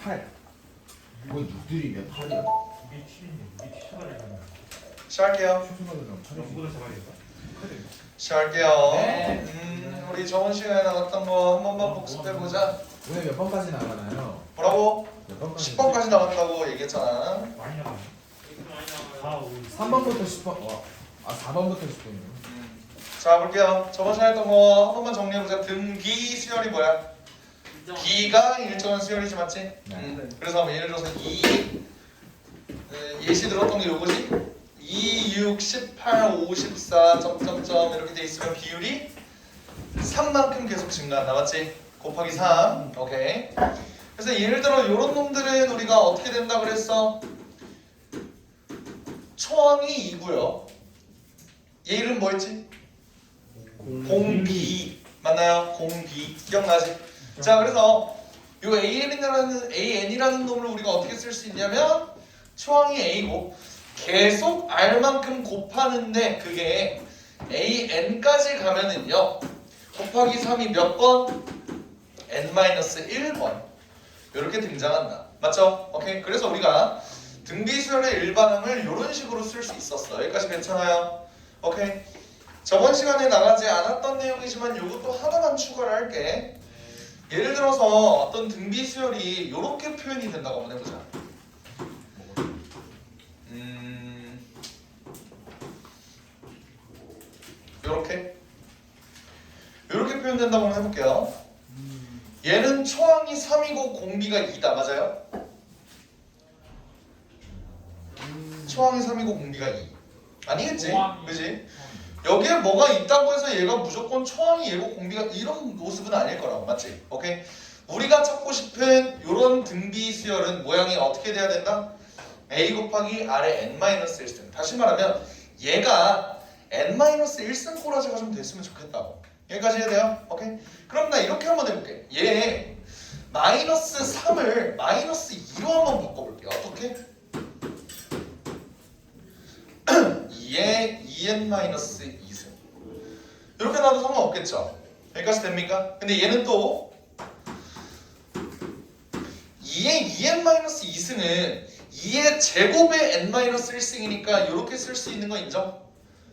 8. 뭐 6들이면 8이야. 이게 7인데 이게 7가 되잖아. 시작할게요. 최소가는 0보다 잡아야겠다. 시작할게요. 네. 우리 저번 시간에 나왔던 거 한 번만 복습해보자. 오늘 몇 번까지 나가나요? 뭐라고? 몇 번까지? 10번까지 나간다고 얘기했잖아. 많이 나가네. 4, 5, 3번부터 10번. 아 4번부터 10번이요. 자 볼게요. 저번 시간에 했던 거 한 번만 정리해보자. 등기 수열이 뭐야? B가 일정한 수열이지 맞지? 네. 그래서 뭐 예를 들어서 예시 들었던 게 요거지? 2, 6, 18, 54, 점점점 이렇게 돼 있으면 비율이 3만큼 계속 증가한다 맞지? 곱하기 3 오케이. 그래서 예를 들어 요런 놈들은 우리가 어떻게 된다 그랬어? 초항이 2고요 얘 이름 뭐였지? 공비 맞나요? 공비 기억나지? 자 그래서 요 AN이라는 놈을 우리가 어떻게 쓸 수 있냐면 초항이 A고 계속 R만큼 곱하는데 그게 AN까지 가면은요 곱하기 3이 몇 번? N-1번 이렇게 등장한다 맞죠? 오케이 그래서 우리가 등비수열의 일반항을 이런 식으로 쓸 수 있었어 여기까지 괜찮아요? 오케이 저번 시간에 나가지 않았던 내용이지만 이것도 하나만 추가를 할게 예를 들어서 어떤 등비수열이 이렇게 표현이 된다고 한번 해보자 이렇게 표현된다고 한번 해볼게요 얘는 초항이 3이고 공비가 2다 맞아요? 초항이 3이고 공비가 2 아니겠지? 그지? 여기에 뭐가 있다고 해서 얘가 무조건 초항이 얘고 공비가 이런 모습은 아닐 거라고 맞지? 오케이? 우리가 찾고 싶은 이런 등비 수열은 모양이 어떻게 돼야 된다? A 곱하기 R의 N-1승 다시 말하면 얘가 N-1승 꼬라지가 좀 됐으면 좋겠다고 여기까지 해야 돼요? 오케이? 그럼 나 이렇게 한번 해볼게 얘 마이너스 3을 마이너스 2로 한번 바꿔볼게요 어떻게? 2의 2n-2승 이렇게 놔도 상관없겠죠? 여기까지 됩니까? 근데 얘는 또 2의 2n-2승은 2의 제곱의 n-1승이니까 이렇게 쓸 수 있는 거 인정?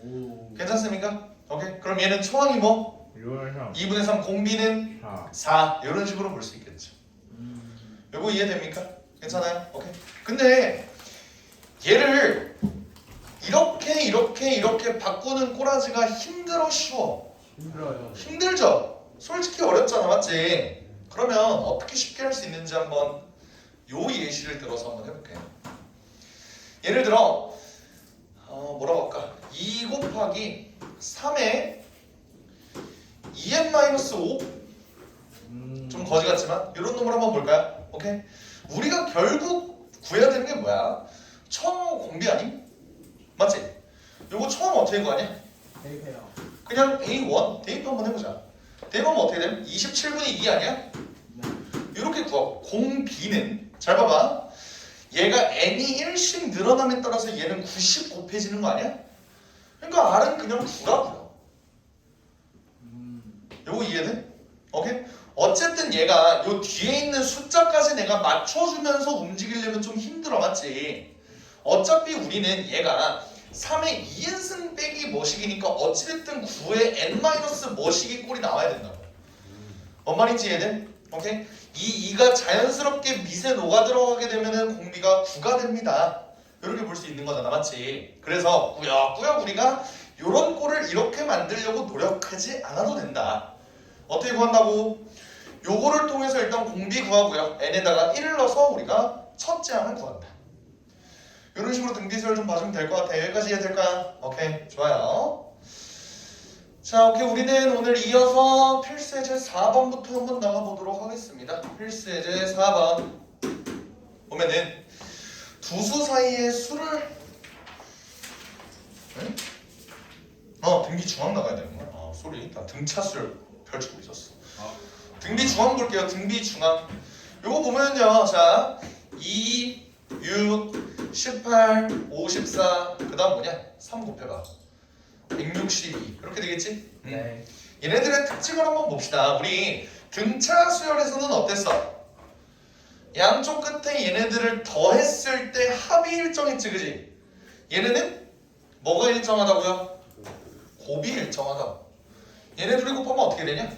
오. 괜찮습니까? 오케이 그럼 얘는 초항이 뭐? 2분의 3 공비는 4 이런 식으로 볼 수 있겠죠 요거 이해됩니까? 괜찮아요? 오케이 근데 얘를 이렇게 바꾸는 꼬라지가 힘들어 쉬워? 힘들어요. 힘들죠? 솔직히 어렵잖아 맞지? 그러면 어떻게 쉽게 할 수 있는지 한번 요 예시를 들어서 한번 해볼게요 예를 들어 뭐라고 할까? 2 곱하기 3의 2n-5 좀 거지 같지만 이런 놈을 한번 볼까요? 오케이? 우리가 결국 구해야 되는 게 뭐야? 초항 공비 아님? 맞지? 요거 초항 어떻게 구하냐? 대입해요. 그냥 A1 대입 한번 해보자 대입하면 어떻게 됨? 27분의 2 아니야? 이렇게 구하고 공비는 잘 봐봐 얘가 n이 1씩 늘어남에 따라서 얘는 90 곱해지는 거 아니야? 그러니까 R은 그냥 9라고요 요거 이해돼? 오케이? 어쨌든 얘가 요 뒤에 있는 숫자까지 내가 맞춰주면서 움직이려면 좀 힘들어 맞지? 어차피 우리는 얘가 3의 2n승 빼기 뭐식이니까 어찌됐든 9의 n- 뭐식이 꼴이 나와야 된다고 뭔 말인지 이해돼? 오케이? 이 2가 자연스럽게 밑에 녹아 들어가게 되면은 공비가 9가 됩니다 이렇게 볼 수 있는 거잖아 맞지? 그래서 꾸역꾸역 우리가 요런 꼴을 이렇게 만들려고 노력하지 않아도 된다 어떻게 구한다고? 요거를 통해서 일단 공비 구하고요 n에다가 1을 넣어서 우리가 첫째 항을 구한다 이런 식으로 등비수열 좀 봐주면 될 것 같아 여기까지 이해될까? 오케이 좋아요 자 오케이 우리는 오늘 이어서 필수예제 4번부터 한번 나가보도록 하겠습니다 필수예제 4번 보면은 두 수 사이의 수를 응? 등비 중앙 나가야 되는 거야 소리 나 등차수를 펼치고 있었어 등비 중앙 볼게요 등비 중앙 요거 보면요 자 2, 6, 18, 54 그 다음 뭐냐? 3 곱해봐 162 이렇게 되겠지? 네. 얘네들의 특징을 한번 봅시다 우리 등차 수열에서는 어땠어? 양쪽 끝에 얘네들을 더했을 때 합이 일정했지, 그지? 얘네는 뭐가 일정하다고요? 곱이 일정하다. 얘네 둘이 곱하면 어떻게 되냐?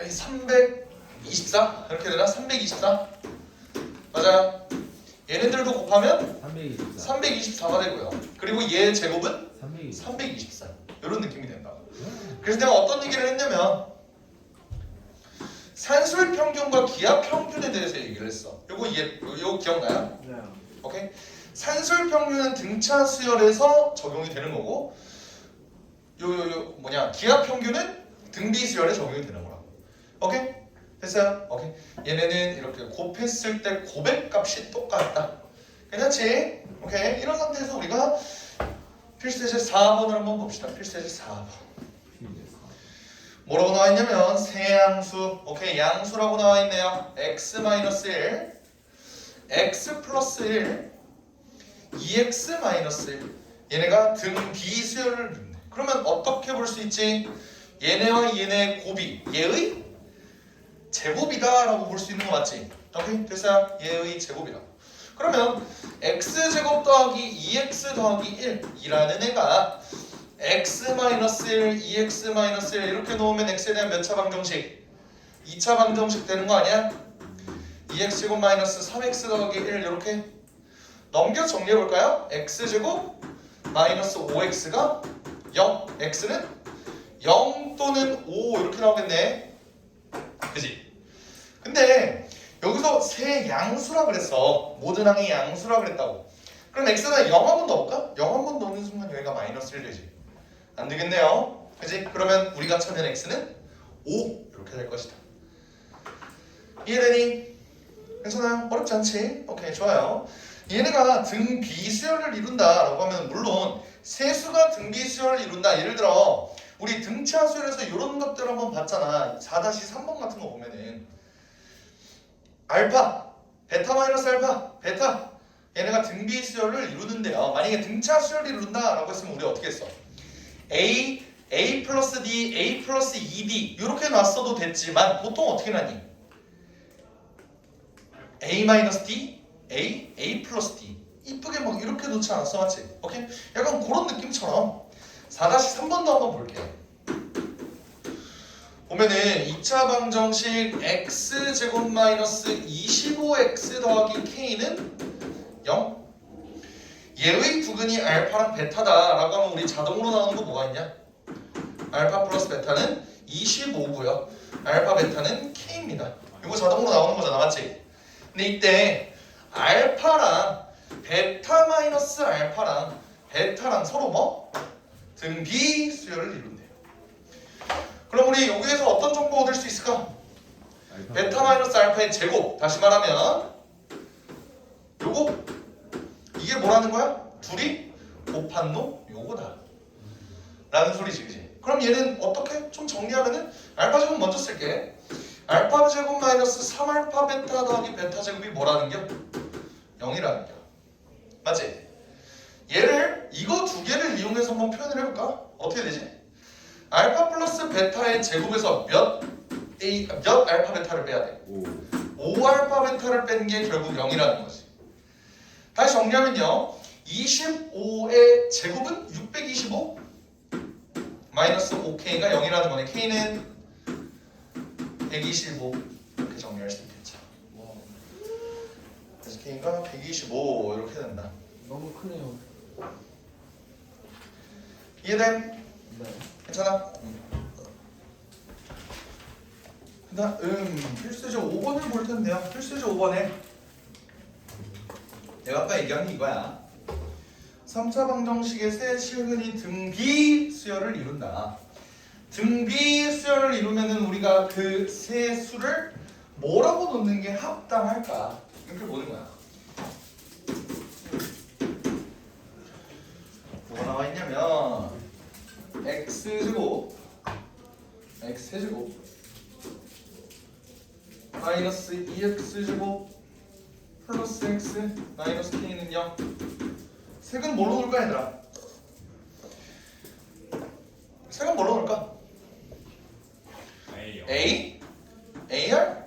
324 이렇게 되나? 324 맞아요. 얘네들도 곱하면 324. 324가 되고요. 그리고 얘 제곱은 324 이런 느낌이 된다. 그래서 내가 어떤 얘기를 했냐면 산술 평균과 기하 평균에 대해서 얘기를 했어. 요거 기억나요? 네. 오케이? 산술 평균은 등차 수열에서 적용이 되는 거고 기하 평균은 등비 수열에 적용이 되는 거라. 오케이? 됐어요? 오케이. 얘네는 이렇게 곱했을 때 곱의 값이 똑같다. 괜찮지? 오케이. 이런 상태에서 우리가 필수예제 4번을 한번 봅시다. 필수예제 4번. 뭐라고 나와 있냐면 세양수. 오케이. 양수라고 나와 있네요. x-1, x 플러스 1, 2x-1. 얘네가 등비 수열을 묻네. 그러면 어떻게 볼 수 있지? 얘네와 얘네의 곱이 얘의 제곱이다 라고 볼 수 있는 거 맞지? 오케이? 됐어요? 얘의 제곱이다. 그러면 x제곱 더하기 2x 더하기 1이라는 애가 x-1, 2x-1 이렇게 놓으면 x에 대한 몇 차 방정식? 2차 방정식 되는 거 아니야? 2x제곱 마이너스 3x 더하기 1 이렇게 넘겨 정리해볼까요? x제곱 마이너스 5x가 0, x는 0 또는 5 이렇게 나오겠네. 그지? 근데 여기서 세 양수라 그랬어. 모든 항이 양수라 그랬다고. 그럼 x는 0 한번 넣어볼까? 0 한번 넣는 순간 여기가 마이너스 1 되지. 안 되겠네요. 그지? 그러면 우리가 찾는 x는 5 이렇게 될 것이다. 이해되니? 괜찮아요? 어렵지 않지? 오케이, 좋아요. 얘네가 등비수열을 이룬다 라고 하면 물론 세수가 등비수열을 이룬다. 예를 들어 우리 등차 수열에서 이런 것들 한번 봤잖아. 4-3번 같은 거 보면은 알파, 베타 마이너스 알파, 베타 얘네가 등비수열을 이루는데요. 만약에 등차 수열을 이룬다 라고 했으면 우리 어떻게 했어? A 플러스 D, A 플러스 2D 이렇게 놨어도 됐지만 보통 어떻게 나니? A 마이너스 D, A 플러스 D 이쁘게 막 이렇게 놓지 않았어, 맞지? 오케이? 약간 그런 느낌처럼 4-3번도 한번 볼게요. 보면은 2차 방정식 x제곱 마이너스 25x 더하기 k는 0. 얘의 부근이 알파랑 베타다 라고 하면 우리 자동으로 나오는 거 뭐가 있냐? 알파 플러스 베타는 25고요. 알파 베타는 k입니다. 이거 자동으로 나오는 거잖아, 맞지? 근데 이때 알파랑 베타 마이너스 알파랑 베타랑 서로 뭐? 등비 수열을 이룬대요. 그럼 우리 여기에서 어떤 정보 얻을 수 있을까? 베타 마이너스 알파의 제곱. 다시 말하면 요거 이게 뭐라는 거야? 둘이 곱한 놈 요거다 라는 소리지, 그지? 그럼 얘는 어떻게? 좀 정리하면은 알파 제곱 먼저 쓸게. 알파 제곱 마이너스 3알파 베타 더하기 베타 제곱이 뭐라는 겨? 0이라는 겨. 맞지? 얘를 이거 두 개를 이용해서 한번 표현을 해볼까? 어떻게 되지? 알파 플러스 베타의 제곱에서 몇 알파 베타를 빼야 돼? 5 알파 베타를 뺀 게 결국 0이라는 거지. 다시 정리하면요. 25의 제곱은 625 마이너스 5k가 0이라는 거네. k는 125 이렇게 정리할 수 있겠죠. 그래서 k가 125 이렇게 된다. 너무 크네요. 이해됨? 네. 괜찮아? 필수제 5번을 볼 텐데요. 필수제 5번에 내가 아까 얘기한 게 이거야. 3차 방정식의 세 실근이 등비 수열을 이룬다. 등비 수열을 이루면은 우리가 그 세 수를 뭐라고 놓는 게 합당할까? 이렇게 보는 거야. 뭐가 나와 있냐면 x제곱 x제곱 마이너스 2x제곱 플러스 x 마이너스 k는 0. 색은 뭘로 놓을까 얘들아? 색은 뭘로 놓을까? A? AR?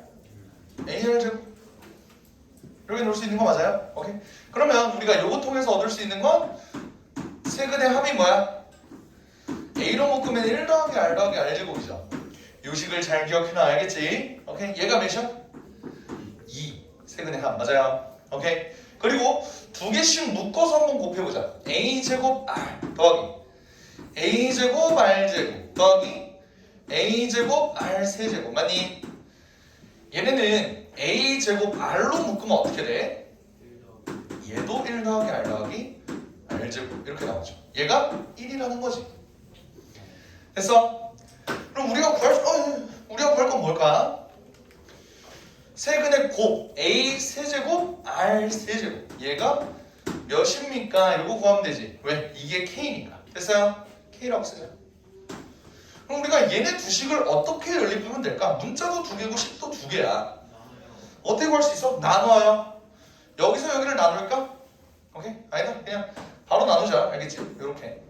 놓을 수 있는 거 맞아요? 오케이. 그러면 우리가 요거 통해서 얻을 수 있는 건 세근의 합이 뭐야? A로 묶으면 1 더하기 R 더하기 R 제곱이죠. 요식을 잘 기억해놔. 알겠지? 오케이. 얘가 몇이야? 2. 세근의 합 맞아요. 오케이. 그리고 두 개씩 묶어서 한번 곱해보자. A 제곱 R 더하기 A 제곱 R 제곱 더하기 A 제곱 R 세제곱 맞니? 얘네는 A 제곱 R로 묶으면 어떻게 돼? 얘도 1 더하기 R 더하기 R 제곱 이렇게 나오죠. 얘가 1이라는 거지. 됐어? 그럼 우리가 구할 건 뭘까? 세근의 곱 A 세제곱 R 세제곱 얘가 몇입니까? 이거 구하면 되지. 왜? 이게 K니까. 됐어요? K라고 쓰자. 그럼 우리가 얘네 두 식을 어떻게 연립하면 될까? 문자도 두 개고 식도 두 개야. 어떻게 구할 수 있어? 나눠요. 여기서 여기를 나눌까? 오케이? 아니다. 그냥 바로 나누자. 알겠지? 이렇게.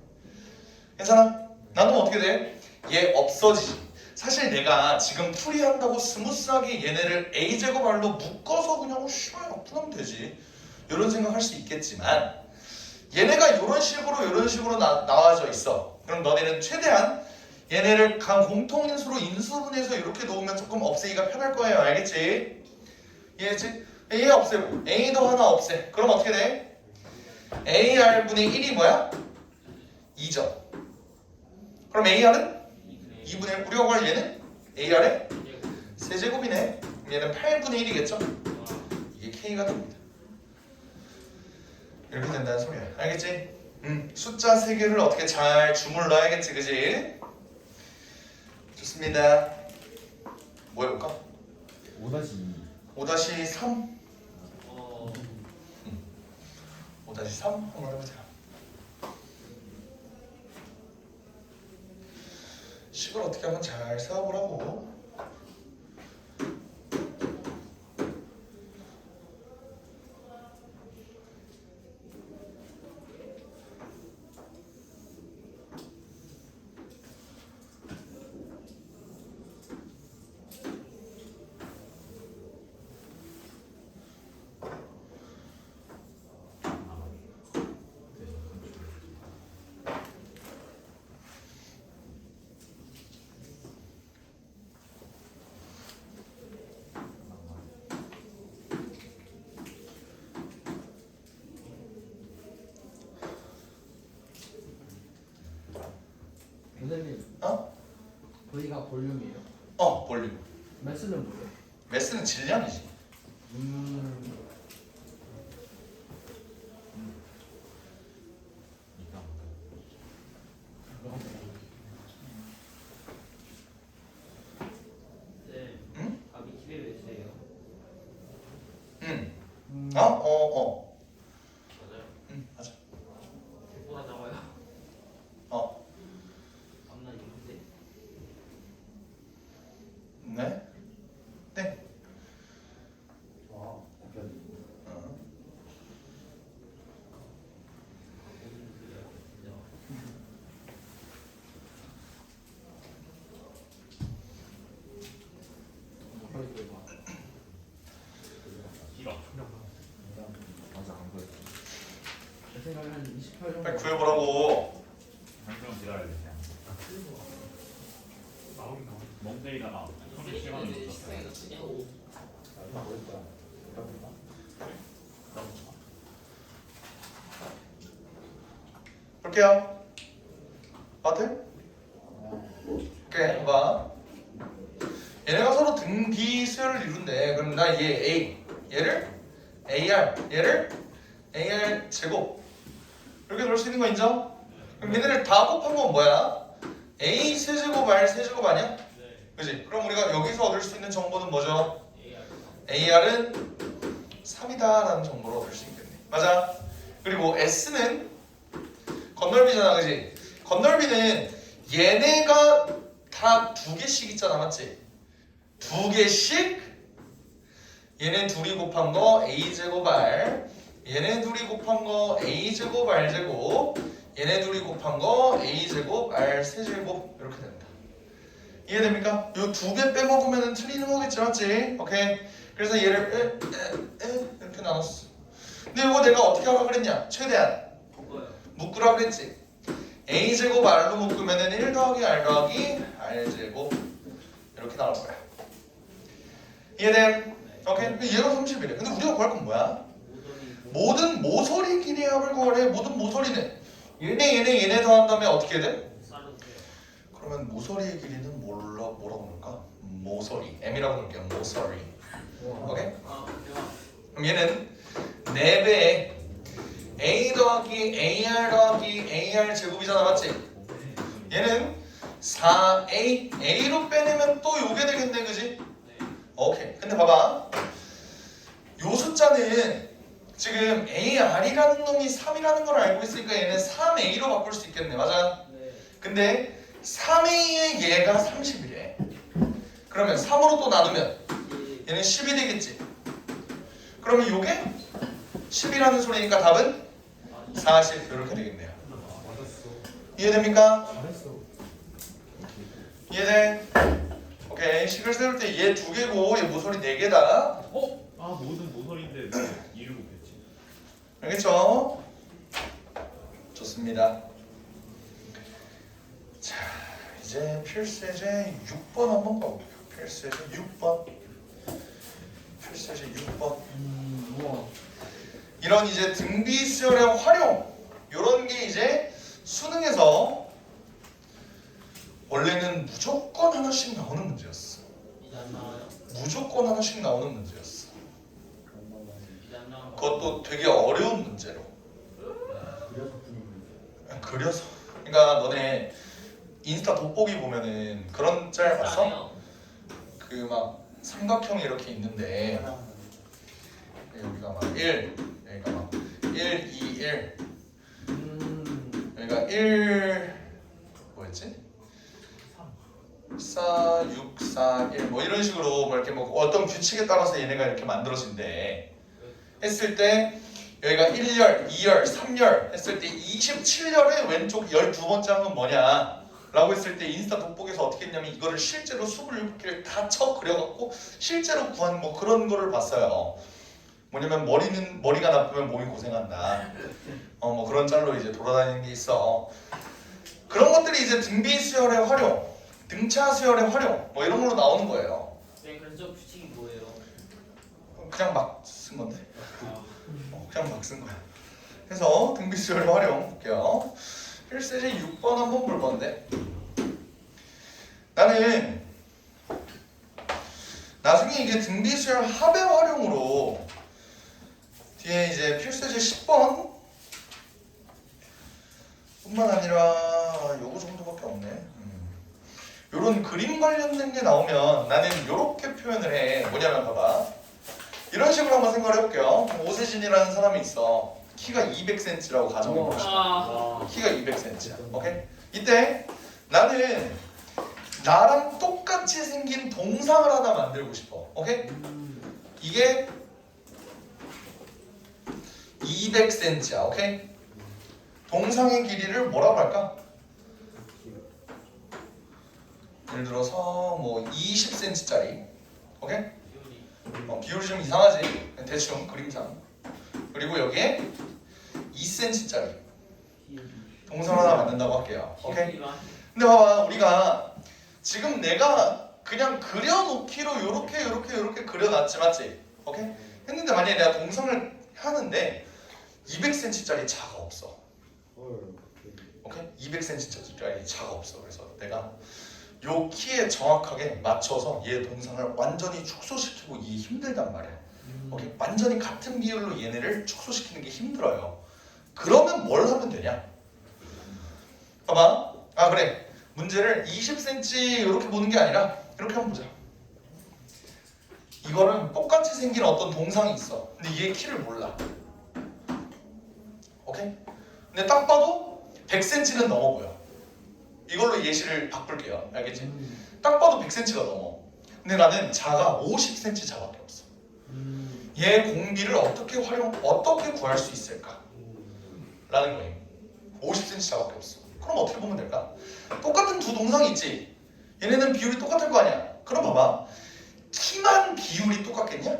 괜찮아? 나누면 어떻게 돼? 얘 없어지지. 사실 내가 지금 풀이한다고 스무스하게 얘네를 A제곱 R로 묶어서 그냥 쉬워요. 풀면 되지. 이런 생각할 수 있겠지만 얘네가 이런 식으로 나와져 있어. 그럼 너네는 최대한 얘네를 간 공통인수로 인수분해서 이렇게 놓으면 조금 없애기가 편할 거예요. 알겠지? 이해했지? 얘 없애고 A도 하나 없애. 그럼 어떻게 돼? AR분의 1이 뭐야? 2죠. 그럼 AR은? 2분의 1. 우리가 구할 얘는? AR의 세제곱이네. 얘는 8분의 1이겠죠? 이게 K가 됩니다. 이렇게 된다는 소리야. 알겠지? 숫자 3개를 어떻게 잘 주물러야겠지. 그지? 좋습니다. 뭐 해볼까? 5-2 5-3 5-3 한번 해보자. 식을 어떻게 하면 잘 세워보라고. 선생님, 어? V가 볼륨이에요. 볼륨. 매스는 뭐예요? 매스는 질량이지. 네. 응? 답이 집에 왜 있어요? 맞아요. 맞아. 100보다 작아요. 어. 앞나 이건데. 네? 네. 와 곱하기 어. 맞아 안 그래 제 생각에 한 28 정도. 빨리 구해보라고. 한시간 기다려야 돼 그냥 나오긴 나오긴. 멍때리다가 손에 시간을 놓쳤어 볼게요. 같아? 오케이, 봐. 얘네가 서로 등비수열을 이룬대. 그럼 나 얘 A, 얘를 AR, 얘를 AR 제곱 이렇게 넣을 수 있는 거 인정? 그럼 얘네를 다 곱한 건 뭐야? A 세제곱 R 세제곱 아니야? 네. 그지? 그럼 우리가 여기서 얻을 수 있는 정보는 뭐죠? AR. AR은 3이다 라는 정보를 얻을 수 있겠네. 맞아. 그리고 S는 건널비잖아. 그지? 건널비는 얘네가 다 두 개씩 있잖아. 맞지? 두 개씩 얘네 둘이 곱한 거 A제곱 R, 얘네 둘이 곱한 거 A제곱 R제곱, 얘네 둘이 곱한 거 A제곱 R 세제곱 이렇게 된다. 이해됩니까? 요 2배 빼먹으면 틀리는 거겠지, 맞지? 오케이. 그래서 얘를 이렇게 나눴어. 근데 이거 내가 어떻게 하라 그랬냐? 최대한 그거요. 묶으라 그랬지. a제곱 r로 묶으면은 1 더하기 r 더하기 r제곱 이렇게 나올 거야. 이해됨? 오케이? 얘가 30이래. 근데 우리가 구할 건 뭐야? 모든 모서리 길이의 합을 구하래. 모든 모서리는 얘네 더한 다음에 어떻게 돼? 그러면 모서리의 길이는 뭐라고 넣을까? 모서리. m이라고 넣을게요. 모서리. 오케이? 그럼 얘는 4배에 a 더하기 ar 더하기 ar 제곱이잖아, 맞지? 얘는 4a a로 빼내면 또 요게 되겠네, 그지? 오케이. 근데 봐봐, 요 숫자는 지금 ar이라는 놈이 3이라는 걸 알고 있으니까 얘는 3a로 바꿀 수 있겠네, 맞아? 근데 3a의 얘가 30이래. 그러면 3으로 또 나누면 얘는 10이 되겠지. 그러면 요게 10이라는 소리니까 답은 40 이렇게 되겠네요. 이해됩니까? 잘했어. 이해돼? 오케이. 식을 세울 때 얘 2개고 얘 모서리 4개다. 아 모든 모서리인데 2를 곱했지. 알겠죠? 좋습니다. 자, 이제 필수제 6번 한번 가볼게요. 필수제 6번. 필수제 6번. 우와. 이런 이제 등비수열의 활용, 이런 게 이제 수능에서 원래는 무조건 하나씩 나오는 문제였어. 이제 안 나와요. 무조건 하나씩 나오는 문제였어. 이제 안 나와요. 그것도 되게 어려운 문제로. 그래서 분위기. 그려서. 그러니까 너네 인스타 돋보기 보면은 그런 짤 봤어? 그 막 삼각형이 이렇게 있는데 여기가 막 1, 여기가 막 1, 2, 1, 여기가 1 뭐였지? 4, 6, 4, 1 뭐 이런 식으로 뭐 이렇게 뭐 어떤 규칙에 따라서 얘네가 이렇게 만들어진대. 했을 때 여기가 1열, 2열, 3열 했을 때 27열의 왼쪽 12번째 항은 뭐냐? 라고 했을 때 인스타 돋보기에서 어떻게 했냐면 이거를 실제로 27개를 다 쳐 그려갖고 실제로 구한 뭐 그런 거를 봤어요. 뭐냐면 머리가 나쁘면 몸이 고생한다. 뭐 그런 짤로 이제 돌아다니는 게 있어. 그런 것들이 이제 등비 수열의 활용, 등차 수열의 활용 뭐 이런 걸로 나오는 거예요. 네, 그래서 규칙이 뭐예요? 그냥 막 쓴 건데. 그냥 막 쓴 거야. 그래서 등비 수열의 활용 볼게요. 필수제 6번 한번 볼 건데, 나는 나중에 이게 등비 수열 합의 활용으로 뒤에 이제 필수제 10번 뿐만 아니라 요거 정도밖에 없네. 요런 그림 관련된 게 나오면 나는 요렇게 표현을 해. 뭐냐면 봐봐, 이런 식으로 한번 생각을 해볼게요. 오세진이라는 사람이 있어. 키가 200cm라고 가정해봅시다. 아, 키가 200cm야. 오케이? 이때 나는 나랑 똑같이 생긴 동상을 하나 만들고 싶어. 오케이? 이게 200cm야. 오케이? 동상의 길이를 뭐라고 할까? 예를 들어서 뭐 20cm짜리. 오케이? 비율이 좀 이상하지? 대충 그림상. 그리고 여기에 2cm짜리 동상 하나 만든다고 할게요. 오케이? 근데 봐봐, 우리가 지금 내가 그냥 그려놓기로 요렇게 그려놨지, 맞지? 오케이? 했는데 만약에 내가 동상을 하는데 200cm짜리 차가 없어. 오케이? 200cm짜리 차가 없어. 그래서 내가 요 키에 정확하게 맞춰서 얘 동상을 완전히 축소시키고 이게 힘들단 말이야. 오케이? 완전히 같은 비율로 얘네를 축소시키는 게 힘들어요. 그러면 뭘 하면 되냐? 봐봐. 아 그래. 문제를 20cm 이렇게 보는 게 아니라 이렇게 한번 보자. 이거는 똑같이 생긴 어떤 동상이 있어. 근데 얘 키를 몰라. 오케이? 근데 딱 봐도 100cm는 넘어 보여. 이걸로 예시를 바꿀게요. 알겠지? 딱 봐도 100cm가 넘어. 근데 나는 자가 50cm 자밖에 없어. 얘 공비를 어떻게 구할 수 있을까? 라는 거예요. 50cm 자밖에 없어. 그럼 어떻게 보면 될까? 똑같은 두 동상이 있지. 얘네는 비율이 똑같을 거 아니야. 그럼 봐봐. 키만 비율이 똑같겠냐?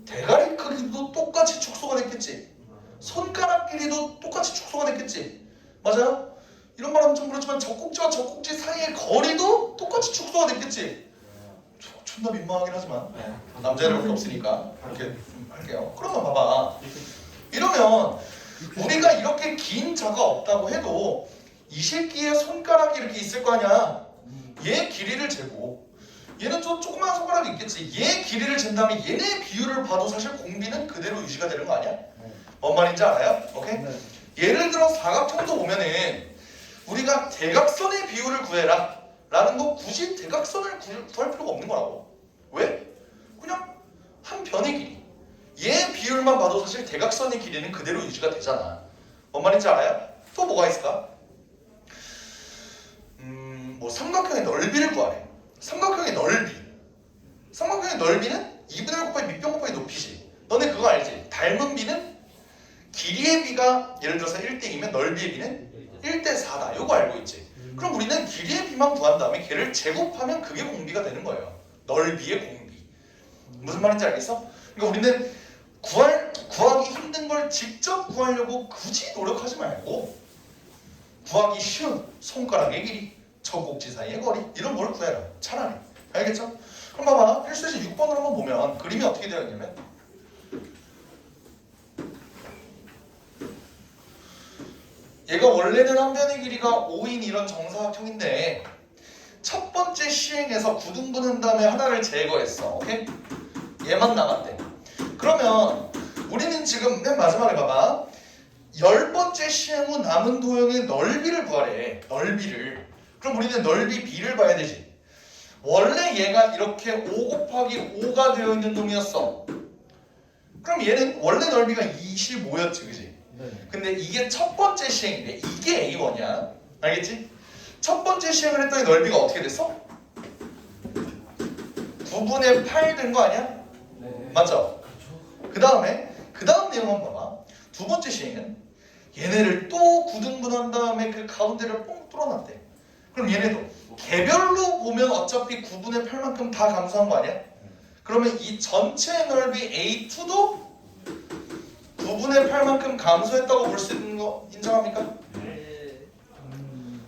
대가리 크기도 똑같이 축소가 됐겠지. 손가락 길이도 똑같이 축소가 됐겠지. 맞아요? 이런 말하면 좀 그렇지만 젖꼭지와 젖꼭지 사이의 거리도 똑같이 축소가 됐겠지. 존나 민망하긴 하지만 남자애들밖에 없으니까 그렇게 좀 할게요. 그러면 봐봐. 이러면 우리가 이렇게 긴 자가 없다고 해도 이 새끼의 손가락이 이렇게 있을 거 아니야. 얘 길이를 재고 얘는 좀 조그만 손가락이 있겠지. 얘 길이를 잰 다음에 얘네 비율을 봐도 사실 공비는 그대로 유지가 되는 거 아니야? 뭔 말인지 알아요? 오케이? 네. 예를 들어 사각형도 보면은 우리가 대각선의 비율을 구해라 라는 거 굳이 대각선을 구할 필요가 없는 거라고. 왜? 그냥 한 변의 길이 얘 비율만 봐도 사실 대각선의 길이는 그대로 유지가 되잖아. 뭔 말인지 알아요? 또 뭐가 있을까? 뭐 삼각형의 넓이를 구하래. 삼각형의 넓이는 2분의 1 곱하기 밑변 곱하기 높이지. 너네 그거 알지? 닮은 비는 길이의 비가 예를 들어서 1대2면 넓이의 비는 1대4다. 이거 알고 있지? 그럼 우리는 길이의 비만 구한 다음에 걔를 제곱하면 그게 공비가 되는 거예요. 넓이의 공비. 무슨 말인지 알겠어? 그러니까 우리는 구하기 힘든 걸 직접 구하려고 굳이 노력하지 말고 구하기 쉬운 손가락의 길이, 젖꼭지 사이의 거리 이런 걸 구해라. 차라리. 알겠죠? 그럼 봐봐. 필수제 6번을 한번 보면 그림이 어떻게 되어 있냐면 얘가 원래는 한 변의 길이가 5인 이런 정사각형인데 첫 번째 시행에서 구등분한 다음에 하나를 제거했어. 오케이? 얘만 남았대. 그러면 우리는 지금 맨 마지막에 봐봐. 10번째 시행 후 남은 도형의 넓이를 구하래. 넓이를. 그럼 우리는 넓이 b를 봐야 되지. 원래 얘가 이렇게 5 곱하기 5가 되어 있는 놈이었어. 그럼 얘는 원래 넓이가 25였지, 그지? 네. 근데 이게 첫 번째 시행인데 이게 A1이야. 알겠지? 첫 번째 시행을 했더니 넓이가 어떻게 됐어? 9분의 8 된 거 아니야? 네. 맞죠? 그 다음 내용 한번 봐봐. 두 번째 시행은 얘네를 또 구등분한 다음에 그 가운데를 뽕 뚫어놨대. 그럼 얘네도 개별로 보면 어차피 9분의 8만큼 다 감소한 거 아니야? 그러면 이 전체 넓이 A2도 9분의 8만큼 감소했다고 볼 수 있는 거 인정합니까? 네.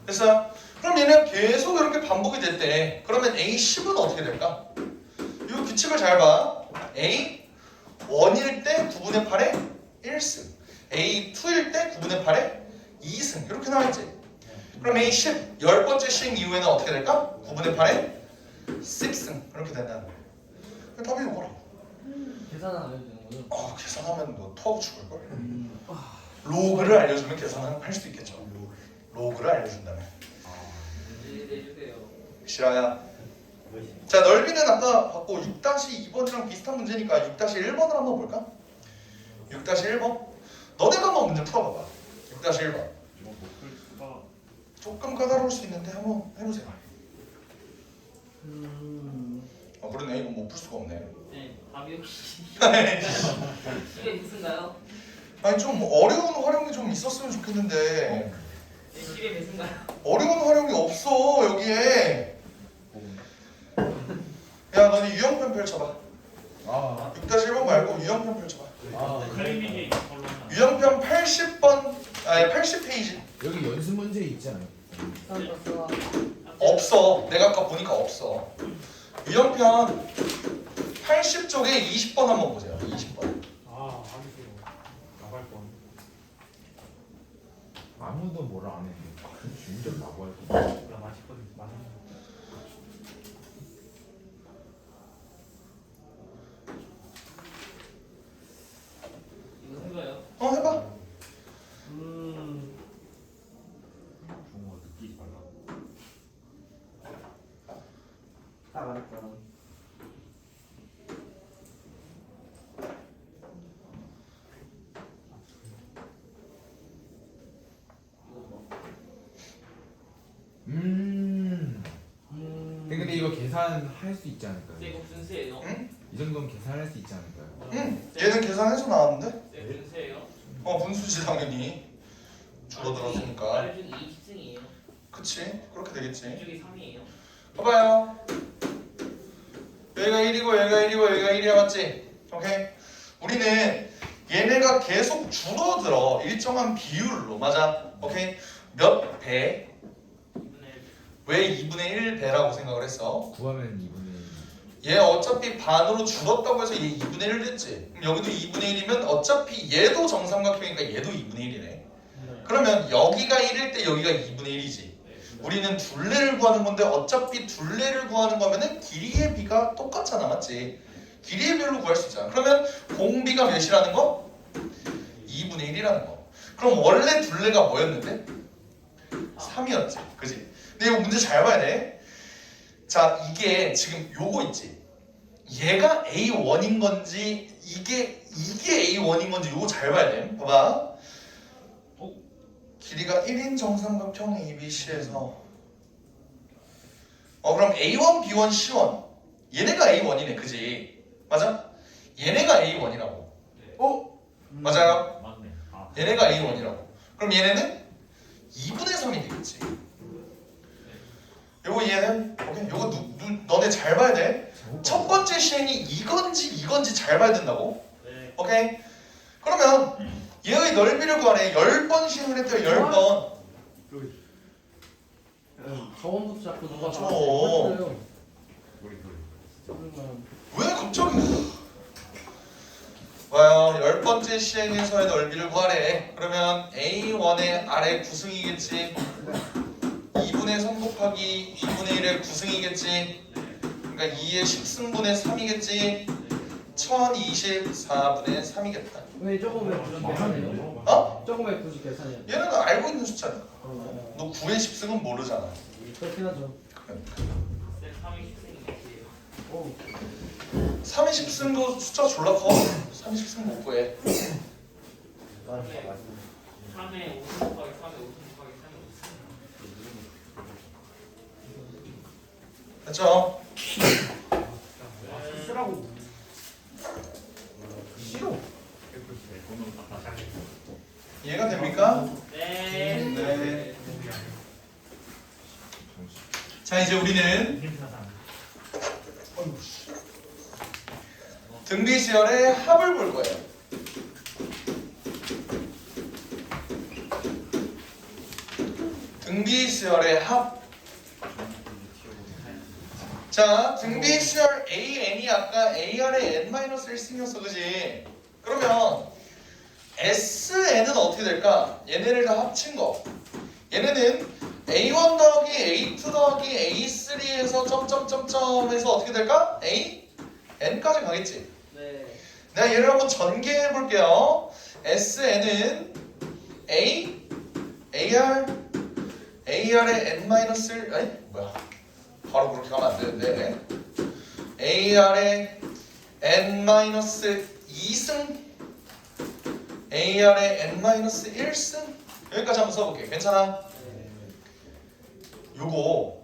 됐어요? 그럼 얘는 계속 이렇게 반복이 됐대. 그러면 A10은 어떻게 될까? 이 규칙을 잘 봐. A1일 때 9분의 8에 1승, A2일 때 9분의 8에 2승 이렇게 나와있지. 그럼 A10, 10번째 시행 이후에는 어떻게 될까? 9분의 8에 6승 이렇게 된다는 거야. 답이 이거라. 계산하면 되는 거죠? 계산하면 너 토하고 죽을걸. 로그를 알려주면 계산할 수 있겠죠. 로그를 알려준다면. 내주세요. 실화야. 자, 넓이는 아까 봤고 6-2번이랑 비슷한 문제니까 6-1번을 한번 볼까? 6-1번. 너네가 한번 문제 풀어봐봐. 6-1번. 목풀 수가 조금 까다로울 수 있는데 한번 해보세요. 그러네. 이거 못 풀 수가 없네. 네. 답이 혹시 이게 무슨가요? 아니 좀 어려운 활용이 좀 있었으면 좋겠는데 네, 시계 배수인가요? 어려운 활용이 없어 여기에. 야, 너네 유형편 펼쳐봐. 6-1번 말고 유형편 펼쳐봐. 클리닉에 걸로 하나. 유형편 80번, 아니 80페이지. 여기 연습 문제 있지 않아요? 없어. 내가 아까 보니까 없어. 유형편 80쪽에 20번 한번 보세요. 20번. 하기 싫어. 나갈 뻔. 아무도 뭐라 안 했는데 주인적 나고 할 거. 나 맛있거든. 맛있는 거. 이거 해봐요. 해봐. 좋은 거 느끼지 말라고. 딱 알았다. 근데 이거 계산할 수 있지 않을까요? 네, 분수예요. 응? 이 정도면 계산할 수 있지 않을까요? 응. 얘는 계산해서 나왔는데? 네, 분수예요. 분수지 당연히. 줄어들었으니까. 말중 20승이에요. 그치? 그렇게 되겠지. 이쪽이 3이에요. 봐봐요. 여기가 1이고 여기가 1이고 여기가 1이야 맞지? 오케이? 우리는 얘네가 계속 줄어들어 일정한 비율로 맞아? 오케이? 몇 배? 2분의 1. 왜 2분의 1배라고 생각을 했어? 구하면 2분의 얘 어차피 반으로 줄었다고 해서 얘 2분의 1 됐지? 그럼 여기도 2분의 1이면 어차피 얘도 정삼각형이니까 얘도 2분의 1이네. 그러면 여기가 1일 때 여기가 2분의 1이지. 우리는 둘레를 구하는 건데 어차피 둘레를 구하는 거면은 길이의 비가 똑같잖아 맞지? 길이의 비율로 구할 수 있잖아. 그러면 공비가 몇이라는 거? 2분의 1이라는 거. 그럼 원래 둘레가 뭐였는데? 3이었지 그지? 근데 이거 문제 잘 봐야 돼. 자 이게 지금 요거 있지? 얘가 A1인 건지 이게 A1인 건지 요거 잘 봐야 돼. 봐봐. 길이가 1인 정삼각형 ABC에서 그럼 A1, B1, C1 얘네가 A1이네 그지? 맞아? 얘네가 A1이라고 맞아요? 맞네. 아, 얘네가 A1이라고 그럼 얘네는 2분의 3이 되겠지 요거 얘는 오케이? 요거 너네 잘 봐야 돼. 첫 번째 시행이 이건지 잘 봐야 된다고 네. 오케이? 그러면 얘의 넓이를 구하래 10번 시행을 했대요 10번 저번부터 자꾸 누가 저. 나왔어요. 우리 왜 갑자기 봐요 10번째 시행에서의 넓이를 구하래. 그러면 A1의 아래 구승이겠지 2분의 3 곱하기 2분의 1의 구승이겠지 그러니까 2의 10승분의 3이겠지 1024분의 3이겠다 왜 조금 왜 굳이 계산해요? 어? 조금 왜 굳이 계산해요? 얘는 알고 있는 숫자니까 그러나요? 너 9의 10승은 모르잖아 그렇긴 하죠. 그러니까. 쌤 3이 희생이 몇이에요? 오. 3의 10승도 숫자 졸라 커 3의 10승 못 구해 3에 5분 곱하기 3에 5분 곱하기 3에 됐죠? 쓰라고. 싫어 돈으로 다 다시 이해가 됩니까? 네. 네. 자 이제 우리는 힘사상. 등비시열의 합을 볼 거예요. 등비시열의 합. 자, 등비시열 AN이 아까 AR의 N-1승이었어, 그지? 그러면 SN은 어떻게 될까? 얘네를 다 합친 거. 얘네는 A1 더하기 A2 더하기 A3에서 점점점점에서 어떻게 될까? A? N까지 가겠지? 네. 내가 얘를 한번 전개해 볼게요. SN은 A, AR, AR의 N-1 아니 뭐야 바로 그렇게 가면 안 되는데 AR의 N-2승 AR의 N-1승 여기까지 한번 써볼게. 괜찮아? 요거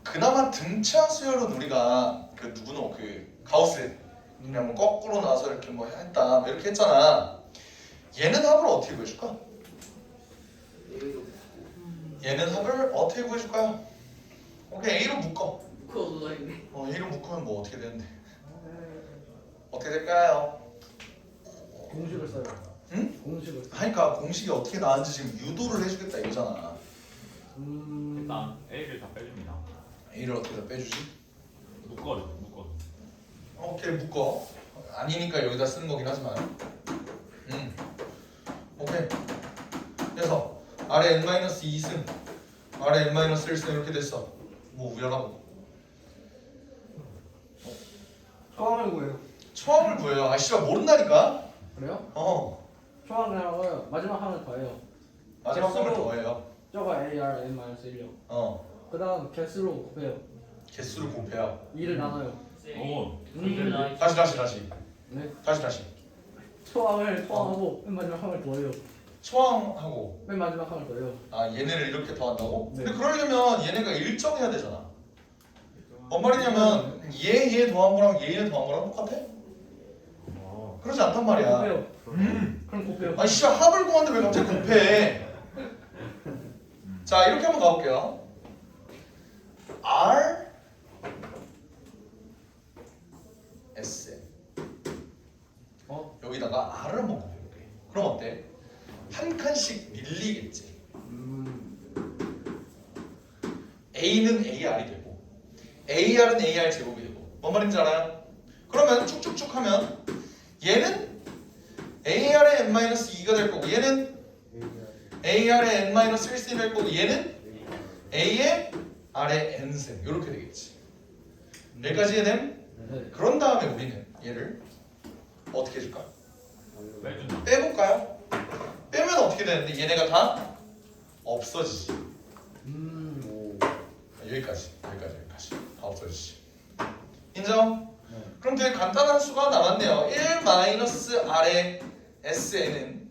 그나마 등차 수열은 우리가 그 누구노 그 가우스 그냥 뭐 거꾸로 나서 이렇게 뭐 했다 뭐 이렇게 했잖아. 얘는 합을 어떻게 구해줄까? 얘는 합을 어떻게 구해줄까요? 오케이 A로 묶어. 그거 있네. A로 묶으면 뭐 어떻게 되는데? 어떻게 될까요? 공식을 써요. 응? 공식을. 그러니까 공식이 어떻게 나왔는지 지금 유도를 해주겠다 이거잖아. 일단 A를 다 빼줍니다. A를 어떻게 다 빼주지? 묶어. 오케이 묶어. 아니니까 여기다 쓰는 거긴 하지만. 오케이. 그래서 아래 N-2승 아래 N-1승 이렇게 됐어. 뭐 우연하고. 초항을 구해요. 처음을 구해요. 아 씨발 모른다니까. 그래요? 초항을 하고요. 마지막 항을 더해요. 마지막 개수로. 거를 더해요. 저거 AR N-1요. 그다음 개수로 곱해요. 개수를 곱해요. 2를 나눠요. 오. 다시. 네. 다시. 초항을 초항하고 맨 마지막 항을 더해요. 초항하고 맨 마지막 항을 더해요. 아 얘네를 이렇게 더한다고? 네. 근데 그러려면 얘네가 일정해야 되잖아. 뭔 말이냐면 얘 더한 거랑 얘 더한 거랑 똑같아? 그러지 않단 말이야. 곱해요. 그럼 곱해요. 아니 씨발 합을 구하는데 왜 갑자기 곱해? 자 이렇게 한번 가볼게요. R S 여기다가 R을 한번 곱해볼게. 그럼 어때? 한 칸씩 밀리겠지. A는 AR이 되고 AR은 AR 제곱이 되고 뭔 말인지 알아요? 그러면 쭉쭉쭉 하면 얘는 AR의 n-2가 될 거고 얘는 AR의 n-1이 될 거고 얘는 A의 R의 n승 이렇게 되겠지. 여기까지 이해됨? 네. 그런 다음에 우리는 얘를 어떻게 해줄까? 빼준다. 빼볼까요? 빼면 어떻게 되는데 얘네가 다 없어지지. 여기까지 다 없어지지. 인정? 네. 그럼 되게 간단한 수가 남았네요. 1-R의 SN은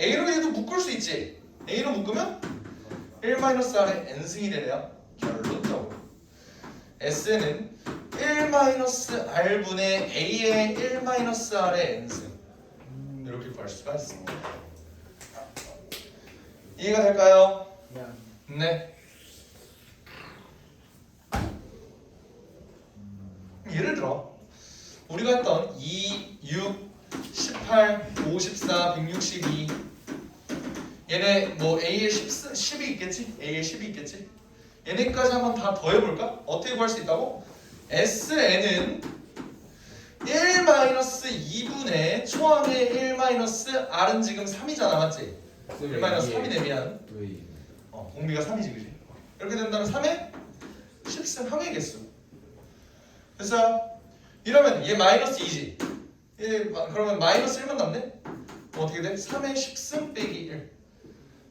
A로 얘도 묶을 수 있지. A로 묶으면 1-R의 n승이 되네요. 결론적으로 S는 1-R분의 A의 1-R의 n승 이렇게 구할 수가 있습니다. 이해가 될까요? 그냥 네. 예를 들어 우리가 했던 2, 6, 18, 54, 162 얘네 뭐 A에 10이 있겠지? A에 10이 있겠지? 얘네까지 한번 다 더해볼까? 어떻게 구할 수 있다고? SN은 1-2분의 초항의 1-R은 지금 3이잖아 맞지? 1-3이네 미안 공비가 3이지 그지? 이렇게 된다면 3의 10승 항의 개수 됐어요? 이러면 얘 -2지 그러면 -1만 남네? 어떻게 돼? 3의 10승 빼기 1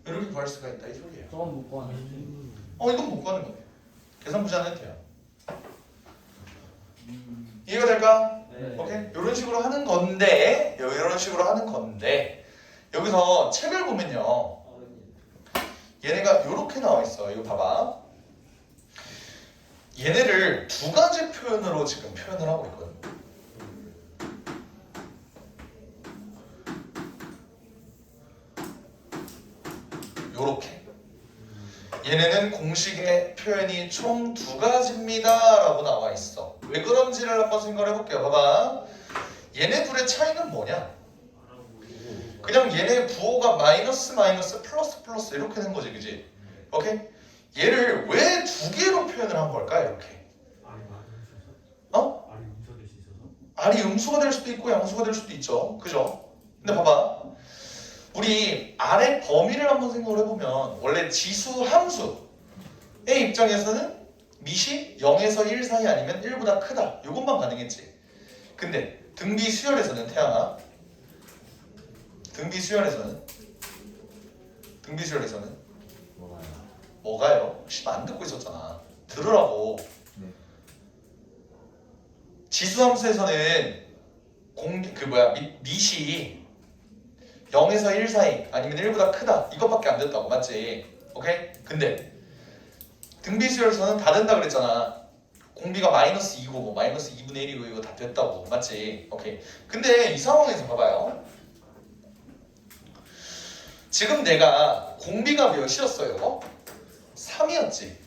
이렇게 구할 수가 있다 이 소리예요. 저건 못 구하네. 이건 못 구하는 거네. 계산 부지 안 해도 돼요. 이해가 될까? 네. 오케이? 이런 식으로 하는 건데 이런 식으로 하는 건데 여기서 책을 보면요 얘네가 이렇게 나와 있어. 이거 봐봐. 얘네를 두 가지 표현으로 지금 표현을 하고 있거든. 요렇게 얘네는 공식의 표현이 총 두 가지입니다 라고 나와 있어. 왜 그런지를 한번 생각해 볼게요. 봐봐. 얘네 둘의 차이는 뭐냐? 그냥 얘네 부호가 마이너스 플러스 플러스 이렇게 된 거지 그지? 오케이? 얘를 왜 두 개로 표현을 한 걸까 이렇게? 어? R이 음수가 될 수도 있고 양수가 될 수도 있죠. 그죠? 근데 봐봐. 우리 R의 범위를 한번 생각을 해보면 원래 지수 함수의 입장에서는 밑이 0에서 1 사이 아니면 1보다 크다. 이것만 가능했지. 근데 등비 수열에서는 태양아 등비 수열에서는 뭐가요? 씨발 안 듣고 있었잖아. 들으라고. 네. 지수 함수에서는 밑이 0에서 1 사이 아니면 1보다 크다 이것밖에 안 됐다고 맞지? 오케이? 근데 등비수열에서는 다 된다 그랬잖아. 공비가 -2고 뭐 -2분의 1이고 이거 다 됐다고 맞지? 오케이. 근데 이 상황에서 봐봐요. 지금 내가 공비가 몇이었어요? 3이었지.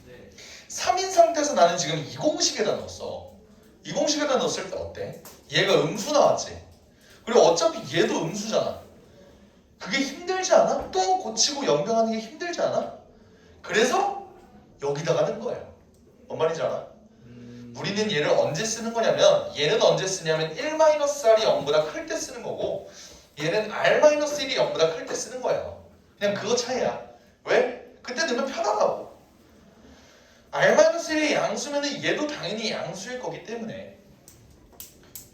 3인 상태에서 나는 지금 이 공식에다 넣었어. 이 공식에다 넣었을 때 어때? 얘가 음수 나왔지. 그리고 어차피 얘도 음수잖아. 그게 힘들지 않아? 또 고치고 연병하는 게 힘들지 않아? 그래서 여기다가 넣은 거예요. 뭔 말인지 알아? 우리는 얘를 언제 쓰는 거냐면 얘는 언제 쓰냐면 1-R이 0보다 클 때 쓰는 거고 얘는 R-1이 0보다 클 때 쓰는 거예요. 그냥 그거 차이야. 왜? 그때 넣으면 편하다고. R-1이 양수면 얘도 당연히 양수일 거기 때문에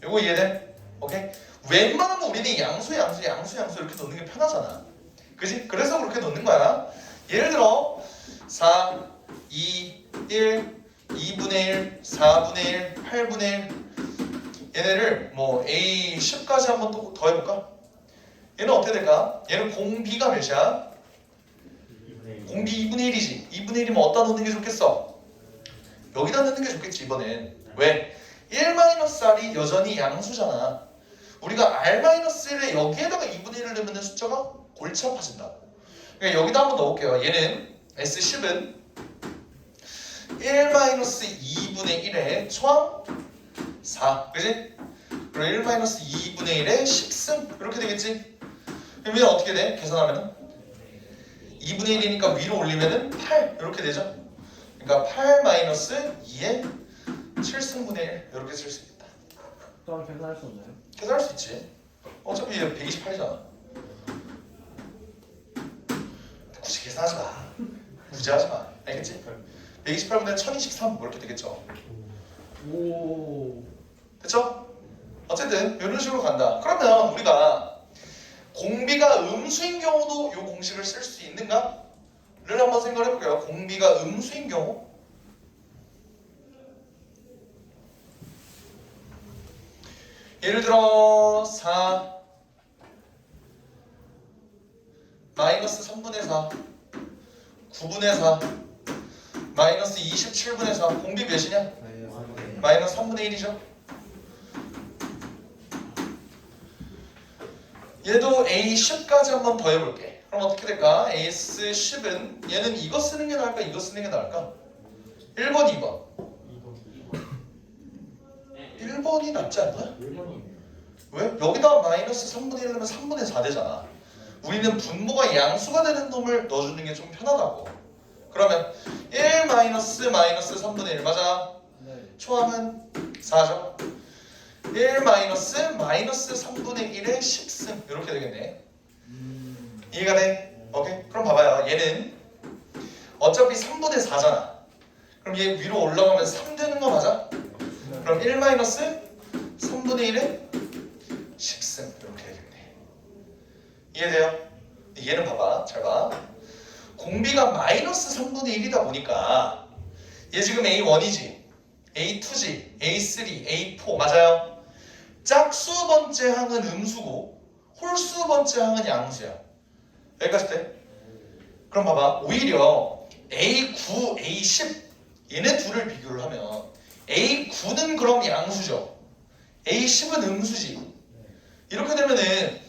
이거 이해돼? 오케이? 웬만하면 우리는 양수 이렇게 넣는 게 편하잖아. 그지? 그래서 그렇게 넣는 거야. 예를 들어 4, 2, 1, 2분의 1, 4분의 1, 8분의 1 얘네를 뭐 A 10까지 한번 또 더해볼까? 얘는 어떻게 될까? 얘는 공비가 몇이야? 공비 2분의 1이지. 2분의 1이면 어디다 넣는 게 좋겠어? 여기다 넣는 게 좋겠지 이번엔. 왜? 1-R이 여전히 양수잖아. 우리가 R-1에 여기에다가 2분의 1을 넣으면 숫자가 골치 아파진다고. 그러니까 여기다 한번 넣어볼게요. 얘는 S10은 1-2분의 1의 초항 4 그지? 그리고 1-2분의 1의 10승 이렇게 되겠지? 그러면 어떻게 돼? 계산하면은 2분의 1이니까 위로 올리면은 8 이렇게 되죠? 그러니까 8-2의 7승분의 1 이렇게 쓸 수 있다. 또한 계산할 수 없나요? 계산할 수 있지. 어차피 128이잖아. 굳이 계산하지 마. 굳이 하지 마. 알겠지? 128분의 1023 이렇게 되겠죠. 오. 됐죠? 어쨌든 이런 식으로 간다. 그러면 우리가 공비가 음수인 경우도 이 공식을 쓸 수 있는가를 한번 생각해 볼게요. 공비가 음수인 경우 예를 들어 4 마이너스 3분의 4 9분의 4 마이너스 27분의 4 공비 몇이냐? 마이너스 3분의 1이죠. 얘도 A10까지 한번 더 해볼게. 그럼 어떻게 될까? AS10은 얘는 이거 쓰는 게 나을까? 이거 쓰는 게 나을까? 1번, 2번. 1번이 낫지 않나? 왜? 여기다 마이너스 3분의 1 넣으면 3분의 4 되잖아. 우리는 분모가 양수가 되는 놈을 넣어주는 게 좀 편하다고. 그러면 1 마이너스 3분의 1 맞아? 네. 초함은 4죠. 1 마이너스 3분의 1의 10승 이렇게 되겠네. 이해가 돼? 오케이? 그럼 봐봐요. 얘는 어차피 3분의 4잖아. 그럼 얘 위로 올라가면 3 되는 거 맞아? 그럼 1 마이너스 3분의 1의 10승 이렇게 되겠네. 이해돼요? 얘는 봐봐. 잘 봐. 공비가 마이너스 3분의 1이다 보니까 얘 지금 A1이지 A2지 A3 A4 맞아요? 짝수 번째 항은 음수고 홀수 번째 항은 양수야. 여기까지 돼? 그럼 봐봐. 오히려 A9 A10 얘네 둘을 비교를 하면 A9는 그럼 양수죠. A10은 음수지. 이렇게 되면은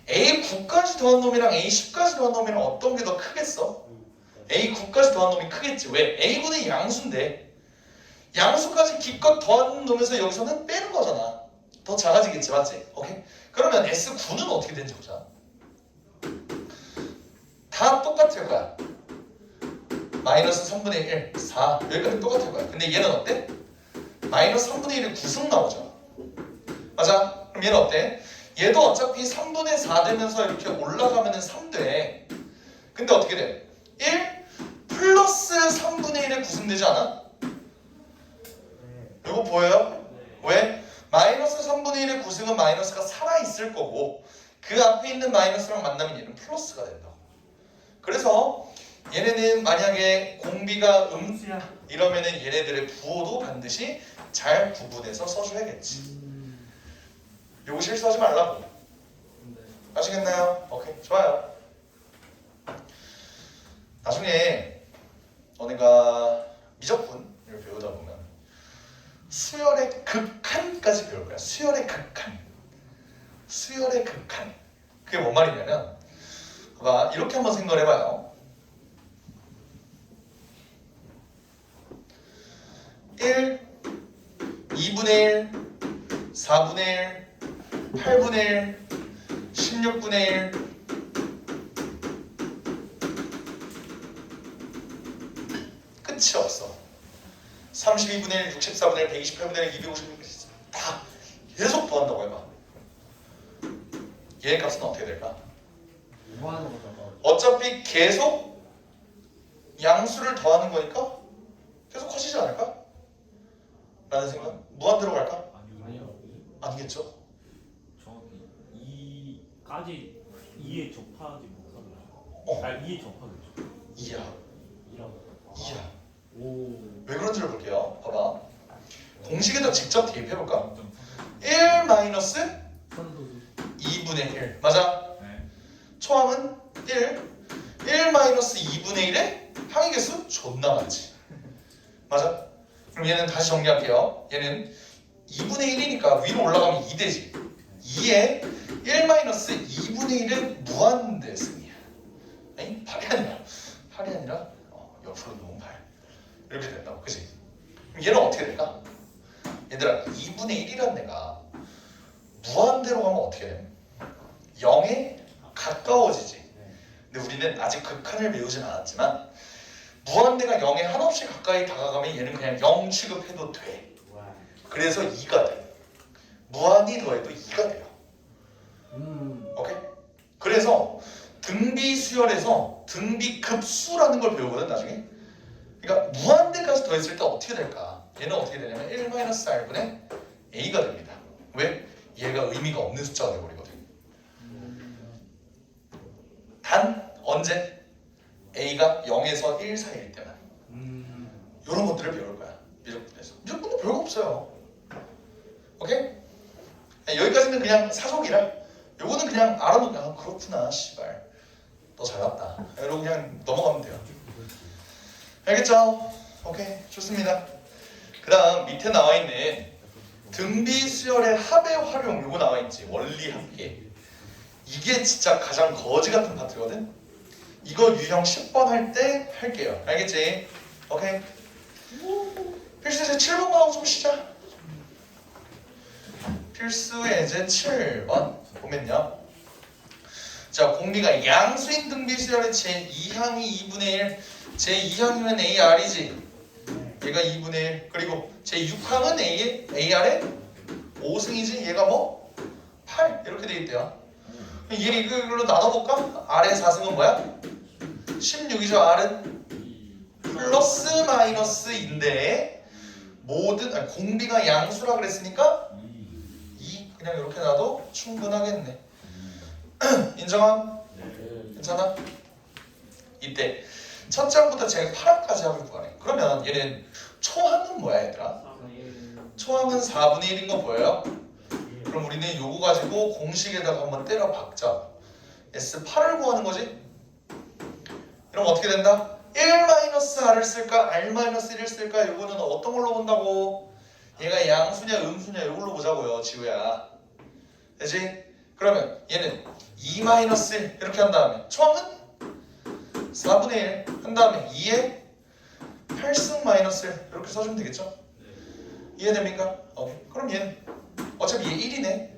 A9까지 더한 놈이랑 A10까지 더한 놈이랑 어떤 게 더 크겠어? A9까지 더한 놈이 크겠지. 왜? A9는 양수인데 양수까지 기껏 더한 놈에서 여기서는 빼는 거잖아. 더 작아지겠지. 맞지? 오케이? 그러면 S9는 어떻게 되는지 보자. 다 똑같을 거야. 마이너스 3분의 1, 4 여기까지 똑같을 거야. 근데 얘는 어때? 마이너스 3분의 1의 9승 나오죠. 맞아? 그럼 얘는 어때? 얘도 어차피 3분의 4 되면서 이렇게 올라가면 3 돼. 근데 어떻게 돼? 1 플러스 3분의 1의 9승 되지 않아? 이거 보여요? 왜? 마이너스 3분의 1의 9승은 마이너스가 살아있을 거고 그 앞에 있는 마이너스랑 만나면 얘는 플러스가 된다고. 그래서 얘네는 만약에 공비가 음수야 이러면은 얘네들의 부호도 반드시 잘 구분해서 써줘야겠지. 요거 실수하지 말라고. 아시겠나요? 오케이, 좋아요. 나중에 너네가 미적분을 배우다 보면 수열의 극한까지 배울 거야. 수열의 극한. 수열의 극한. 그게 뭔 말이냐면 봐봐, 이렇게 한번 생각을 해봐요. 1, 2분의 1, 4분의 1, 8분의 1, 16분의 1 끝이 없어. 32분의 1, 64분의 1, 128분의 1, 256분의 1 다 계속 더한다고 해봐. 얘 값은 어떻게 될까? 뭐 하는 거죠? 어차피 계속 양수를 더하는 거니까 계속 커지지 않을까? 라는 생각? 무한대로 갈까? 아니요. 아니겠죠? 정확히 2까지 2에 접하지 못하죠. 어. 아니 2에 접하겠죠. 2야. 2야. 오. 왜 그런지를 볼게요. 봐봐. 공식에다 직접 대입해볼까? 0.3. 1 마이너스 선도수. 2분의 1 맞아? 네. 초함은 1 마이너스 2분의 1의 항의 개수 존나 많지. 맞아? 그럼 얘는 다시 정리할게요. 얘는 2분의 1이니까 위로 올라가면 2 되지. 2에 1 마이너스 2분의 1의 무한대승이야. 아니 8이 아니라 옆으로 놓으면 8 이렇게 된다고. 그치? 그럼 얘는 어떻게 될까? 얘들아 2분의 1이란 애가 무한대로 가면 어떻게 돼? 0에 가까워지지. 근데 우리는 아직 극한을 외우진 않았지만 무한대가 0에 한없이 가까이 다가가면 얘는 그냥 0 취급해도 돼. 그래서 2가 돼. 무한히 더해도 2가 돼요. 오케이? 그래서 등비 수열에서 등비 급수라는 걸 배우거든 나중에. 그러니까 무한대까지 더했을 때 어떻게 될까? 얘는 어떻게 되냐면 1-r분의 a가 됩니다. 왜? 얘가 의미가 없는 숫자가 되어버리거든. 단 언제? a가 0에서 1 사이일 때만. 이런 것들을 배울 거야. 미적분에서. 미적분도 별거 없어요. 오케이? 여기까지는 그냥 사족이라. 요거는 그냥 알아놓고 아, 그렇구나 씨발 너 잘났다 이러고 그냥 넘어가면 돼요. 알겠죠? 오케이 좋습니다. 그 다음 밑에 나와있는 등비수열의 합의 활용 요거 나와있지. 원리 합계. 이게 진짜 가장 거지 같은 파트거든. 이거 유형 10번 할 때 할게요. 알겠지? 오케이. 필수 예제 7번 가고 좀 쉬자. 필수 예제 7번 보면요. 자, 공비가 양수인 등비수열의 제2항이 2분의 1 제2항이면 AR이지. 얘가 2분의 1 그리고 제6항은 AR의 5승이지. 얘가 뭐? 8 이렇게 돼 있대요. 얘를 이걸로 나눠볼까? R의 4승은 뭐야? 16이죠. R은 플러스 마이너스인데 모든 공비가 양수라 그랬으니까 2 그냥 이렇게 놔도 충분하겠네. 인정함? 괜찮아? 이때 첫 장부터 제가 8항까지 합을 구하네. 그러면 얘는 초항은 뭐야 얘들아? 초항은 4분의 1인 거 보여요? 그럼 우리는 요거 가지고 공식에다가 한번 때려 박자. S8을 구하는 거지? 그럼 어떻게 된다? 1-R을 쓸까? R-1을 쓸까? 요거는 어떤 걸로 본다고? 얘가 양수냐 음수냐 요걸로 보자고요 지우야. 되지? 그러면 얘는 2-1 이렇게 한 다음에 초항은 4분의 1 한 다음에 2에 8승 마이너스 1 이렇게 써주면 되겠죠? 이해됩니까? 오케이. 그럼 얘는 어차피 얘 1이네.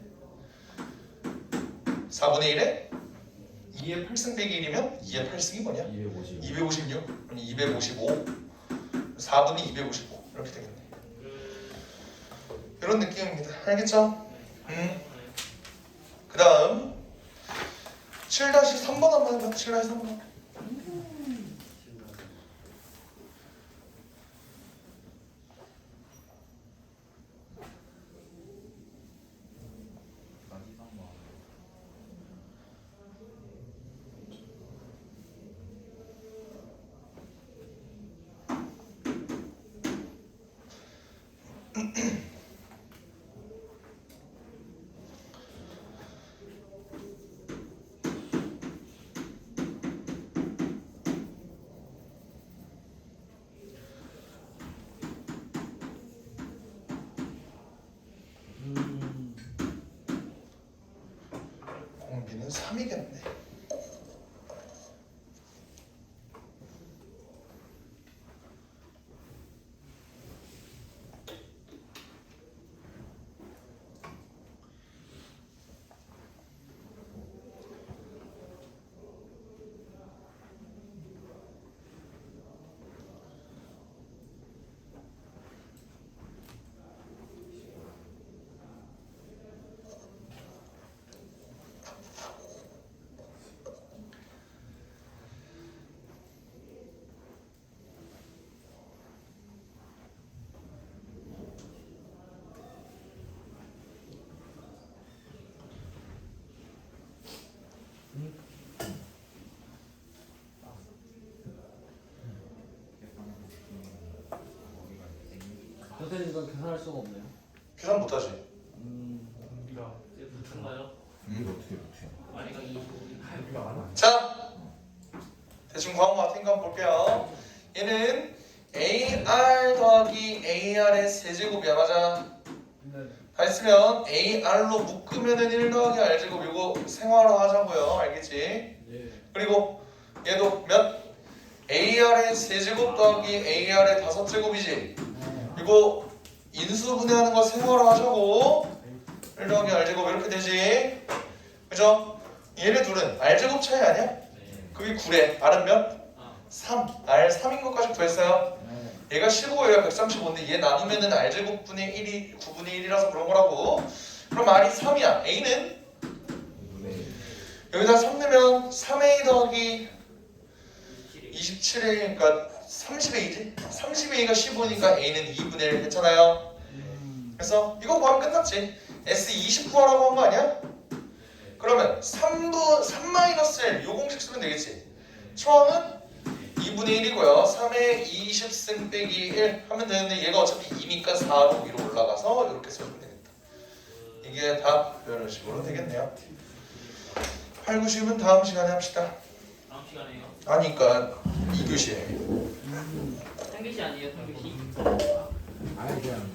4분의 1에 2의 8승 빼기 1이면 2의 8승이 뭐냐? 256 그럼 255 4분의 255 이렇게 되겠네. 이런 느낌입니다. 알겠죠? 그 다음 7-3번 한번 해봐. 7-3번. 공비는 3이겠네. 선생님 이건 계산할 수가 없네요. 계산 못하지. 이제 붙은 거죠? 이거 어떻게 붙여? 아니가 이 이거 안 와. 자, 대충 구한 거 같으니까 한번 볼게요. 얘는 AR 더하기 AR의 세제곱이야. 맞아. 다 했으면 AR로 묶으면은 1 더하기 R제곱 이거 생활화 하자고요. 알겠지? 예. 그리고 얘도 몇? AR의 세제곱 더하기 AR의 5제곱이지. 이거 인수분해하는 거 세모로 하자고. 1 더하기 R제곱 이렇게 되지. 그죠? 얘네 둘은 R제곱 차이 아니야? 네. 그게 9래. R은 몇? 3. R 3인 것까지 구했어요. 얘가 15, 얘가 135인데 얘 나누면은 R제곱 분의 1이 9분의 1이라서 그런 거라고. 그럼 R이 3이야. A는? 여기다 3 넣으면 3A 더하기 27A, 그러니까 30A지? 30A가 15니까 A는 2분의 1 했잖아요. 그래서 이거 구하면 끝났지. S20 구하라고 한 거 아니야? 그러면 3-1 요 공식 쓰면 되겠지. 초항은 2분의 1이고요. 3에 20승 빼기 1 하면 되는데 얘가 어차피 2니까 4로 위로 올라가서 이렇게 써주면 되겠다. 이게 다 이런 식으로 되겠네요. 8, 9, 10은 다음 시간에 합시다. 다음 시간에요. 아니까 2교시에. 상규시 아니에요, 상규시? 아예 그냥